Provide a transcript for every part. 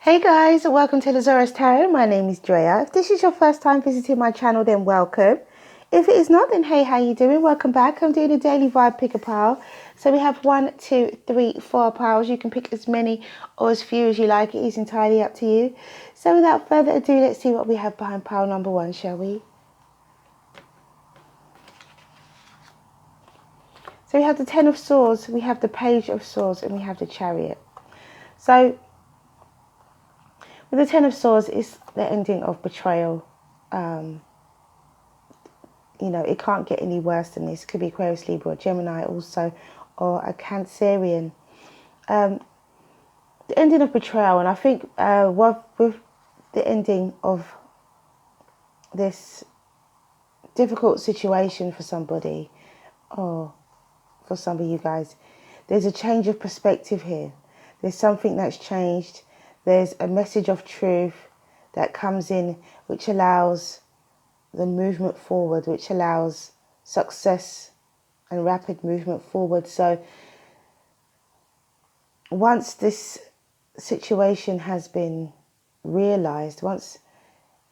Hey guys, welcome to the Zarious Tarot. My name is Drea. If this is your first time visiting my channel, then welcome. If it is not, then hey, how you doing? Welcome back. I'm doing a daily vibe pick a pile. So we have 1, 2, 3, 4 piles. You can pick as many or as few as you like. It is entirely up to you. So without further ado, let's see what we have behind pile number 1, shall we? So we have the 10 of Swords, we have the Page of Swords, and we have the Chariot. So with the 10 of Swords, it's the ending of betrayal. You know, it can't get any worse than this. It could be Aquarius, Libra, or Gemini also, or a Cancerian. The ending of betrayal, and I think with the ending of this difficult situation for somebody, or for some of you guys, there's a change of perspective here. There's something that's changed. There's a message of truth that comes in, which allows the movement forward, which allows success and rapid movement forward. So once this situation has been realized, once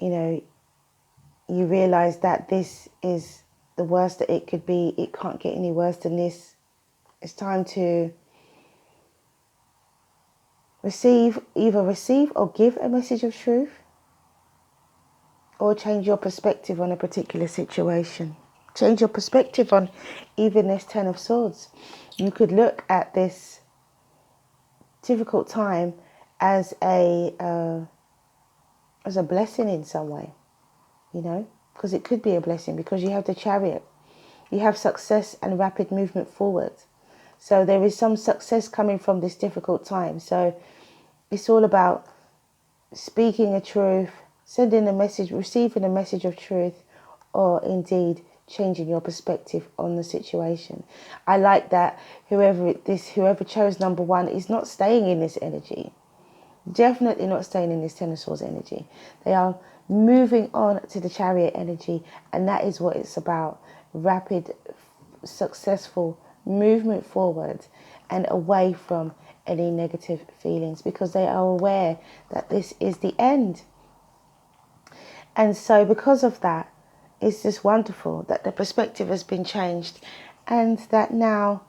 you realize that this is the worst that it could be, it can't get any worse than this, it's time to either receive or give a message of truth, or change your perspective on a particular situation. Change your perspective on even this 10 of Swords. You could look at this difficult time as a blessing in some way, because it could be a blessing, because you have the Chariot. You have success and rapid movement forward. So there is some success coming from this difficult time. So it's all about speaking a truth, sending a message, receiving a message of truth, or indeed changing your perspective on the situation. I like that whoever chose number 1 is not staying in this energy. Definitely not staying in this 10 of Swords energy. They are moving on to the Chariot energy, and that is what it's about. Rapid, successful movement forward and away from any negative feelings, because they are aware that this is the end. And so because of that, it's just wonderful that the perspective has been changed, and that now,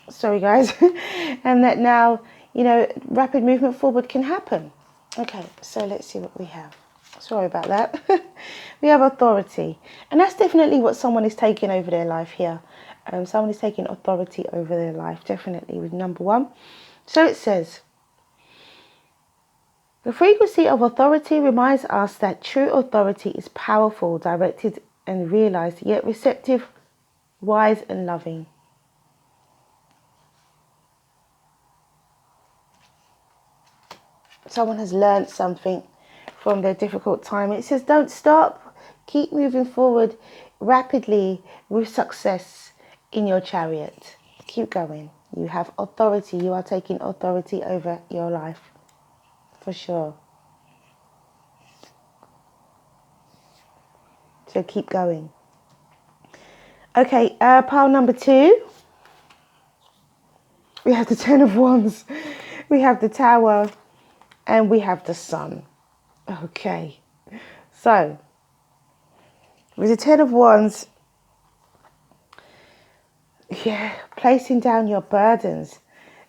sorry guys, and that now, rapid movement forward can happen. Okay, so let's see what we have. Sorry about that. We have authority, and that's definitely what someone is taking over their life here. Someone is taking authority over their life, definitely, with number 1. So it says, the frequency of authority reminds us that true authority is powerful, directed and realized, yet receptive, wise and loving. Someone has learned something from their difficult time. It says, don't stop. Keep moving forward rapidly with success in your Chariot. Keep going. You have authority. You are taking authority over your life. For sure. So keep going. Okay, pile number 2. We have the 10 of Wands. We have the Tower. And we have the Sun. Okay. So, with the 10 of Wands, placing down your burdens.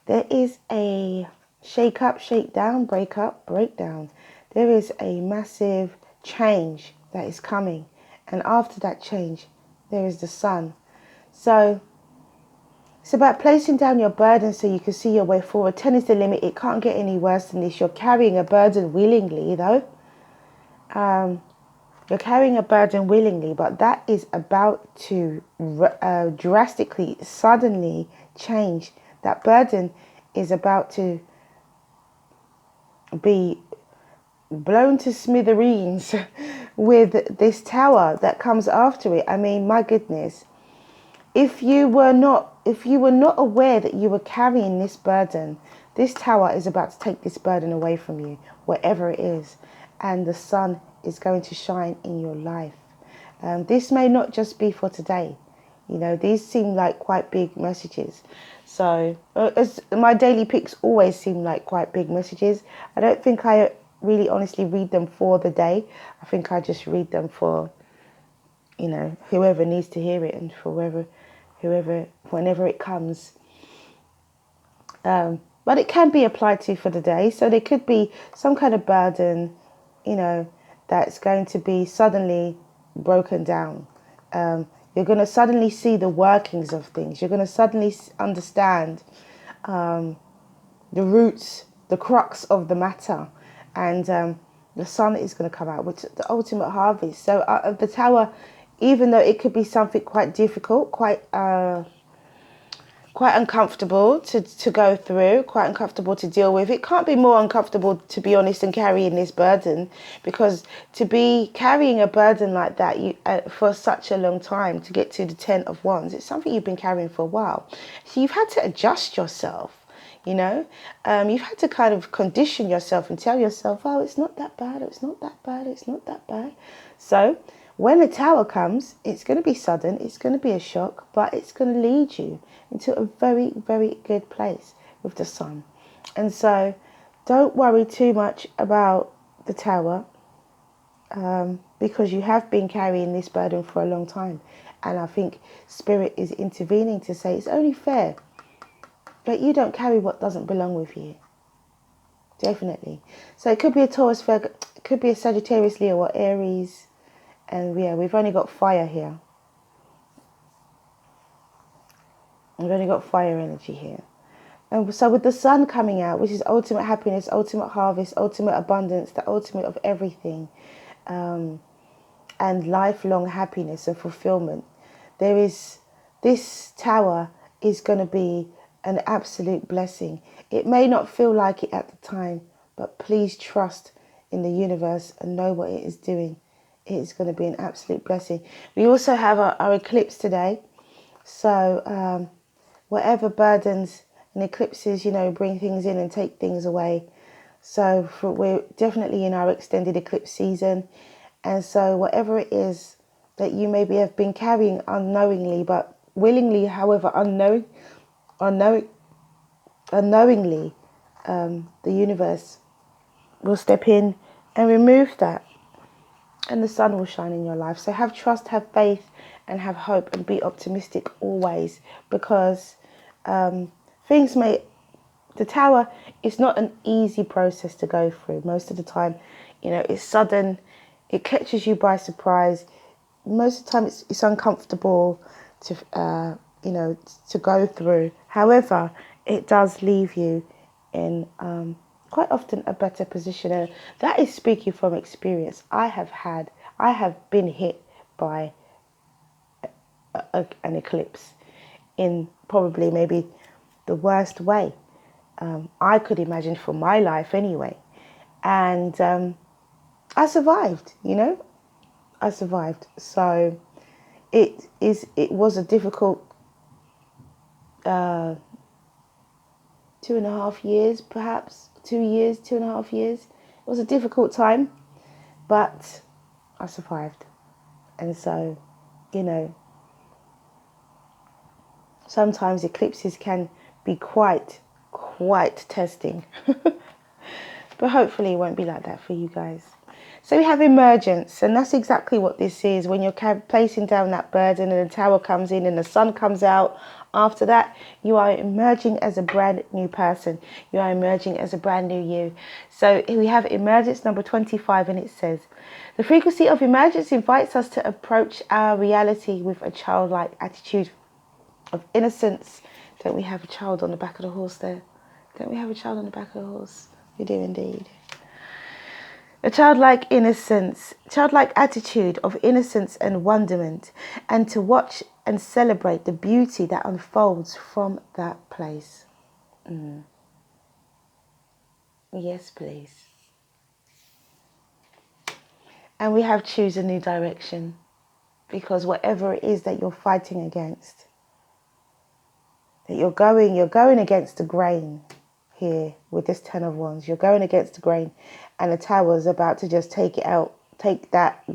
There is a shake up, shake down, break up, break down. There is a massive change that is coming. And after that change, there is the Sun. So it's about placing down your burden so you can see your way forward. 10 is the limit. It can't get any worse than this. You're carrying a burden willingly, though. You're carrying a burden willingly, but that is about to drastically, suddenly change. That burden is about to be blown to smithereens with this Tower that comes after it. I mean, my goodness. If you were not aware that you were carrying this burden, this Tower is about to take this burden away from you, wherever it is, and the Sun is going to shine in your life. This may not just be for today. You know, these seem like quite big messages. So as my daily picks always seem like quite big messages. I don't think I really honestly read them for the day. I think I just read them for, you know, whoever needs to hear it, and for whoever whenever it comes. But it can be applied to for the day. So there could be some kind of burden, you know, that's going to be suddenly broken down. You're going to suddenly see the workings of things. You're going to suddenly understand the roots, the crux of the matter. And the sun is going to come out, which is the ultimate harvest. So out of the tower, even though it could be something quite difficult, quite uncomfortable to go through, quite uncomfortable to deal with. It can't be more uncomfortable, to be honest, than carrying this burden, because to be carrying a burden like that for such a long time, to get to the 10 of Wands, it's something you've been carrying for a while. So you've had to adjust yourself, you know. You've had to kind of condition yourself and tell yourself, oh, it's not that bad, it's not that bad, it's not that bad. So when the tower comes, it's going to be sudden, it's going to be a shock, but it's going to lead you into a very, very good place with the sun. And so don't worry too much about the tower, because you have been carrying this burden for a long time. And I think Spirit is intervening to say it's only fair that you don't carry what doesn't belong with you. Definitely. So it could be a Taurus, Virgo, it could be a Sagittarius, Leo, or Aries. And yeah, we've only got fire here. We've only got fire energy here. And so with the sun coming out, which is ultimate happiness, ultimate harvest, ultimate abundance, the ultimate of everything, and lifelong happiness and fulfillment, this tower is going to be an absolute blessing. It may not feel like it at the time, but please trust in the universe and know what it is doing. It is going to be an absolute blessing. We also have our eclipse today. So whatever burdens and eclipses, you know, bring things in and take things away. So we're definitely in our extended eclipse season. And so whatever it is that you maybe have been carrying unknowingly, but willingly, however, unknowingly, the universe will step in and remove that. And the sun will shine in your life. So have trust, have faith, and have hope, and be optimistic always, because the tower is not an easy process to go through. Most of the time, you know, it's sudden, it catches you by surprise. Most of the time it's uncomfortable to, you know, to go through. However, it does leave you in quite often a better position. And that is speaking from experience. I have been hit by an eclipse in probably maybe the worst way I could imagine for my life anyway. And I survived, you know, I survived. So it was a difficult 2.5 years, perhaps 2 years, 2.5 years. It was a difficult time, but I survived. And so, you know, sometimes eclipses can be quite testing. But hopefully it won't be like that for you guys. So we have emergence, and that's exactly what this is. When you're placing down that burden and the tower comes in and the sun comes out, after that, you are emerging as a brand new person. You are emerging as a brand new you. So we have emergence number 25, and it says, the frequency of emergence invites us to approach our reality with a childlike attitude of innocence. Don't we have a child on the back of the horse there? Don't we have a child on the back of the horse? We do indeed. A childlike innocence, childlike attitude of innocence and wonderment, and to watch and celebrate the beauty that unfolds from that place. Yes, please. And we have choose a new direction, because whatever it is that you're fighting against, that you're going against the grain here with this 10 of Wands. You're going against the grain, and the tower is about to just take it out, take that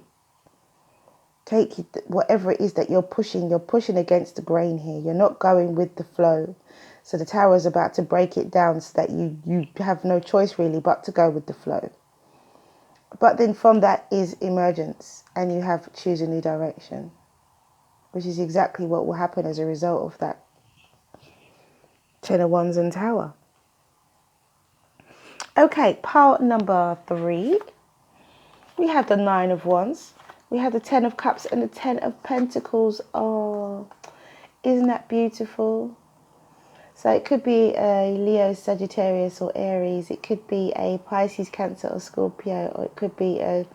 Take whatever it is that you're pushing against the grain here. You're not going with the flow. So the Tower is about to break it down so that you have no choice really but to go with the flow. But then from that is emergence, and you have choose a new direction, which is exactly what will happen as a result of that Ten of Wands and Tower. Okay, pile number 3. We have the Nine of Wands. We have the Ten of Cups and the Ten of Pentacles. Oh, isn't that beautiful? So it could be a Leo, Sagittarius or Aries. It could be a Pisces, Cancer or Scorpio. Or it could be a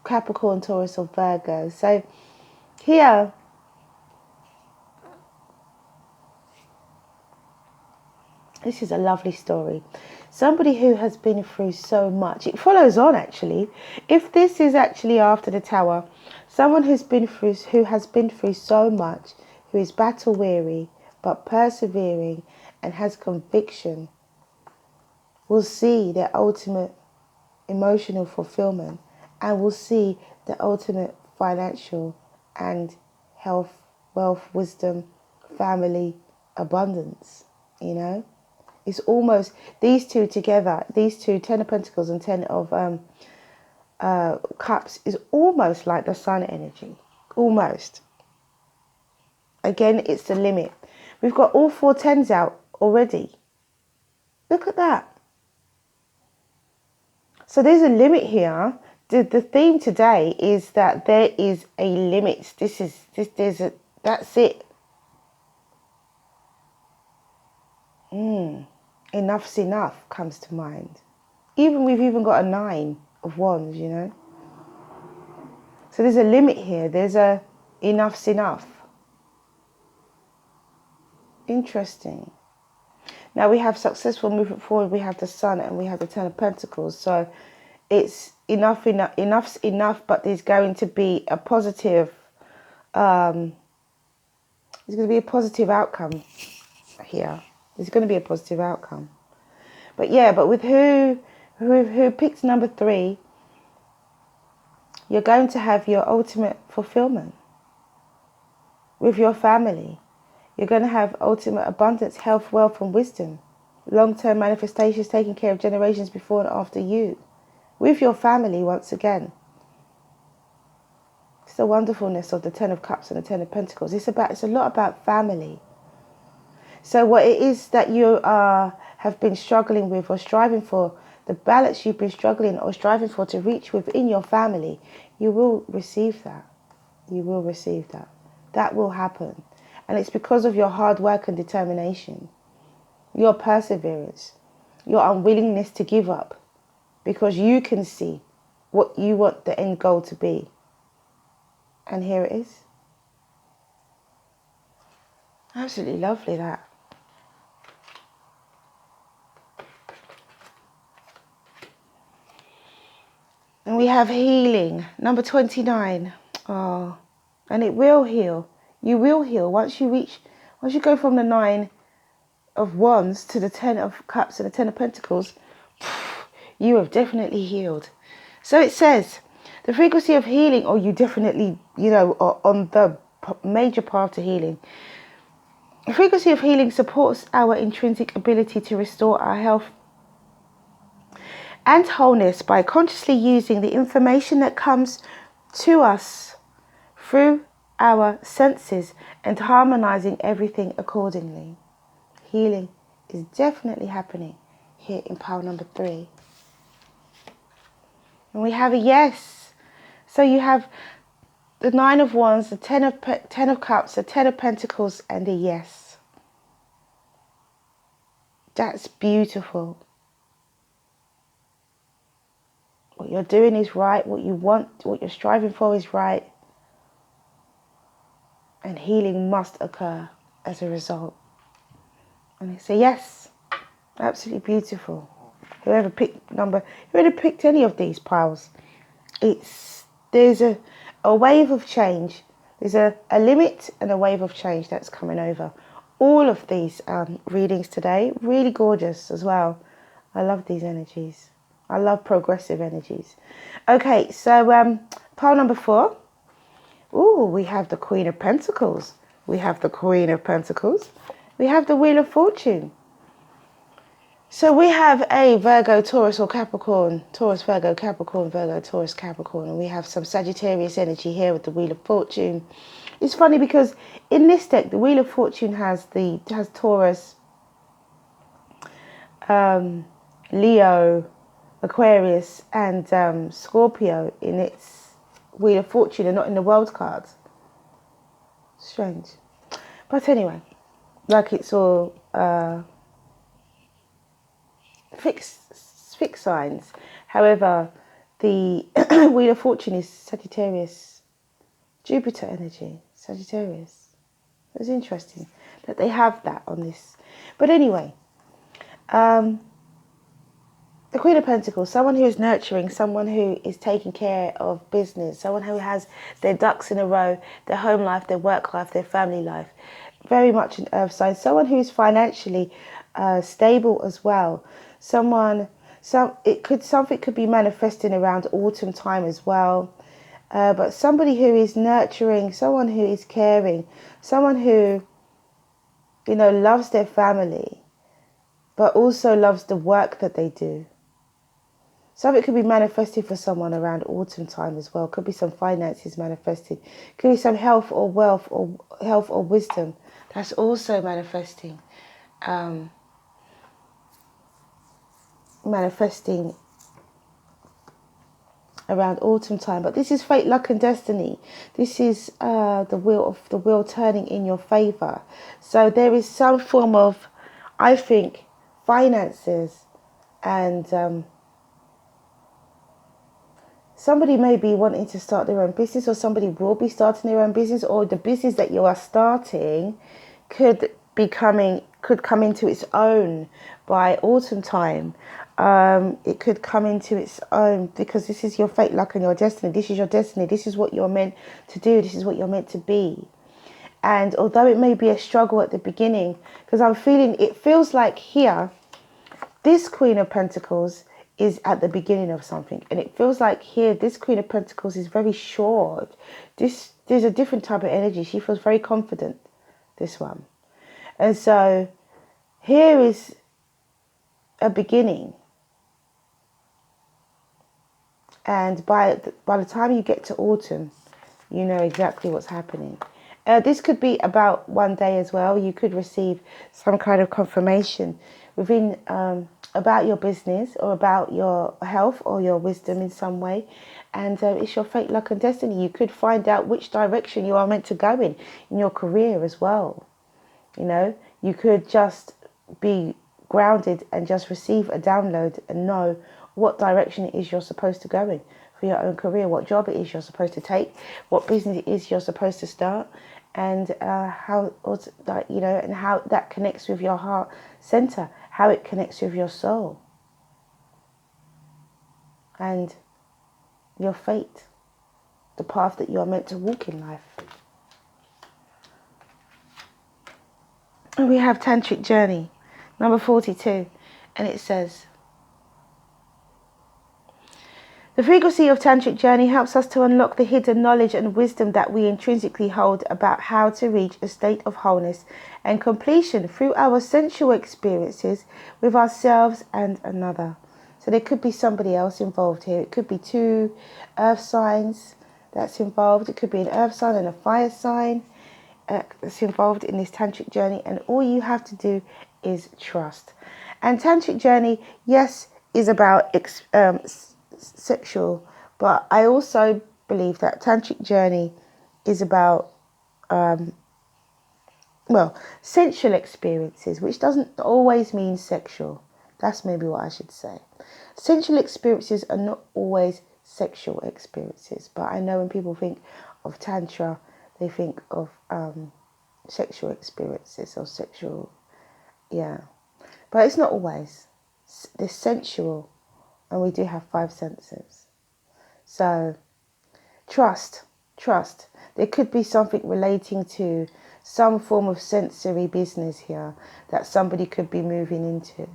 Capricorn, Taurus or Virgo. So here, this is a lovely story. Somebody who has been through so much. It follows on actually. If this is actually after the Tower, someone who has been through so much, who is battle weary but persevering and has conviction, will see their ultimate emotional fulfillment and will see the ultimate financial and health, wealth, wisdom, family, abundance, you know. It's almost these two together, these two, Ten of Pentacles and Ten of Cups, is almost like the Sun energy. Almost. Again, it's the limit. We've got all 4 tens out already. Look at that. So there's a limit here. The theme today is that there is a limit. That's it. Enough's enough comes to mind. We've even got a 9 of Wands, you know. So there's a limit here. There's a enough's enough. Interesting. Now we have successful movement forward. We have the Sun and we have the Ten of Pentacles. So it's enough's enough, but there's going to be a positive, there's going to be a positive outcome here. There's going to be a positive outcome. But yeah, but with who picked number 3, you're going to have your ultimate fulfillment with your family. You're going to have ultimate abundance, health, wealth and wisdom. Long-term manifestations, taking care of generations before and after you. With your family once again. It's the wonderfulness of the Ten of Cups and the Ten of Pentacles. It's a lot about family. So what it is that you have been struggling with or striving for, the balance you've been struggling or striving for to reach within your family, you will receive that. You will receive that. That will happen. And it's because of your hard work and determination, your perseverance, your unwillingness to give up, because you can see what you want the end goal to be. And here it is. Absolutely lovely, that. And we have healing, number 29. Oh, and it will heal. You will heal once you go from the 9 of Wands to the 10 of Cups and the 10 of Pentacles. You have definitely healed. So it says, the frequency of healing, or you definitely, are on the major path to healing. The frequency of healing supports our intrinsic ability to restore our health and wholeness by consciously using the information that comes to us through our senses and harmonizing everything accordingly. Healing is definitely happening here in pile number 3. And we have a yes. So you have the 9 of Wands, the 10 of Cups, the 10 of Pentacles, and a yes. That's beautiful. What you're doing is right. What you want, what you're striving for is right. And healing must occur as a result. And it's a yes. Absolutely beautiful. Whoever picked any of these piles, there's a wave of change. There's a limit and a wave of change that's coming over. All of these readings today, really gorgeous as well. I love these energies. I love progressive energies. Okay, so pile number 4. Ooh, we have the Queen of Pentacles. We have the Queen of Pentacles. We have the Wheel of Fortune. So we have a Virgo, Taurus or Capricorn. Taurus, Virgo, Capricorn, Virgo, Taurus, Capricorn. And we have some Sagittarius energy here with the Wheel of Fortune. It's funny because in this deck, the Wheel of Fortune has Taurus, Leo, Aquarius and Scorpio in its Wheel of Fortune and not in the World cards. Strange. But anyway, like it's all fixed signs. However, the Wheel of Fortune is Sagittarius, Jupiter energy, Sagittarius. It's interesting that they have that on this. But anyway, the Queen of Pentacles, someone who is nurturing, someone who is taking care of business, someone who has their ducks in a row, their home life, their work life, their family life. Very much an earth sign. Someone who is financially stable as well. Something could be manifesting around autumn time as well. But somebody who is nurturing, someone who is caring, someone who, loves their family, but also loves the work that they do. Something could be manifested for someone around autumn time as well. Could be some finances manifested. Could be some health or wealth or health or wisdom that's also manifesting. Manifesting around autumn time. But this is fate, luck and destiny. This is the wheel turning in your favor. So there is some form of, I think, finances and somebody may be wanting to start their own business, or somebody will be starting their own business, or the business that you are starting could come into its own by autumn time. It could come into its own because this is your fate, luck and your destiny. This is your destiny. This is what you're meant to do. This is what you're meant to be. And although it may be a struggle at the beginning, because it feels like here, this Queen of Pentacles is at the beginning of something, and it feels like here this Queen of Pentacles is very short. There's a different type of energy. She feels very confident, this one. And so here is a beginning, and by the time you get to autumn, you know exactly what's happening. This could be about one day as well. You could receive some kind of confirmation within about your business or about your health or your wisdom in some way. And it's your fate, luck and destiny. You could find out which direction you are meant to go in your career as well. You could just be grounded and just receive a download and know what direction it is you're supposed to go in for your own career, what job it is you're supposed to take, what business it is you're supposed to start, and how that connects with your heart center, how it connects with your soul and your fate, the path that you are meant to walk in life. And we have Tantric Journey, number 42, and it says, the frequency of Tantric Journey helps us to unlock the hidden knowledge and wisdom that we intrinsically hold about how to reach a state of wholeness and completion through our sensual experiences with ourselves and another. So there could be somebody else involved here. It could be two earth signs that's involved. It could be an earth sign and a fire sign that's involved in this Tantric Journey. And all you have to do is trust. And Tantric Journey, yes, is about sexual, but I also believe that Tantric Journey is about sensual experiences, which doesn't always mean sexual. That's maybe what I should say. Sensual experiences are not always sexual experiences, but I know when people think of Tantra, they think of sexual experiences or sexual, but it's not always. They're sensual. And we do have 5 senses. So, trust. There could be something relating to some form of sensory business here that somebody could be moving into.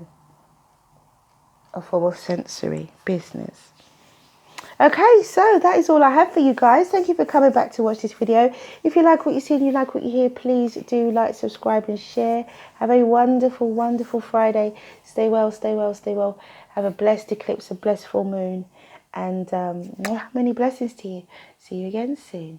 A form of sensory business. Okay, so that is all I have for you guys. Thank you for coming back to watch this video. If you like what you see and you like what you hear, please do like, subscribe and share. Have a wonderful, wonderful Friday. Stay well, stay well, stay well. Have a blessed eclipse, a blessed full moon. And many blessings to you. See you again soon.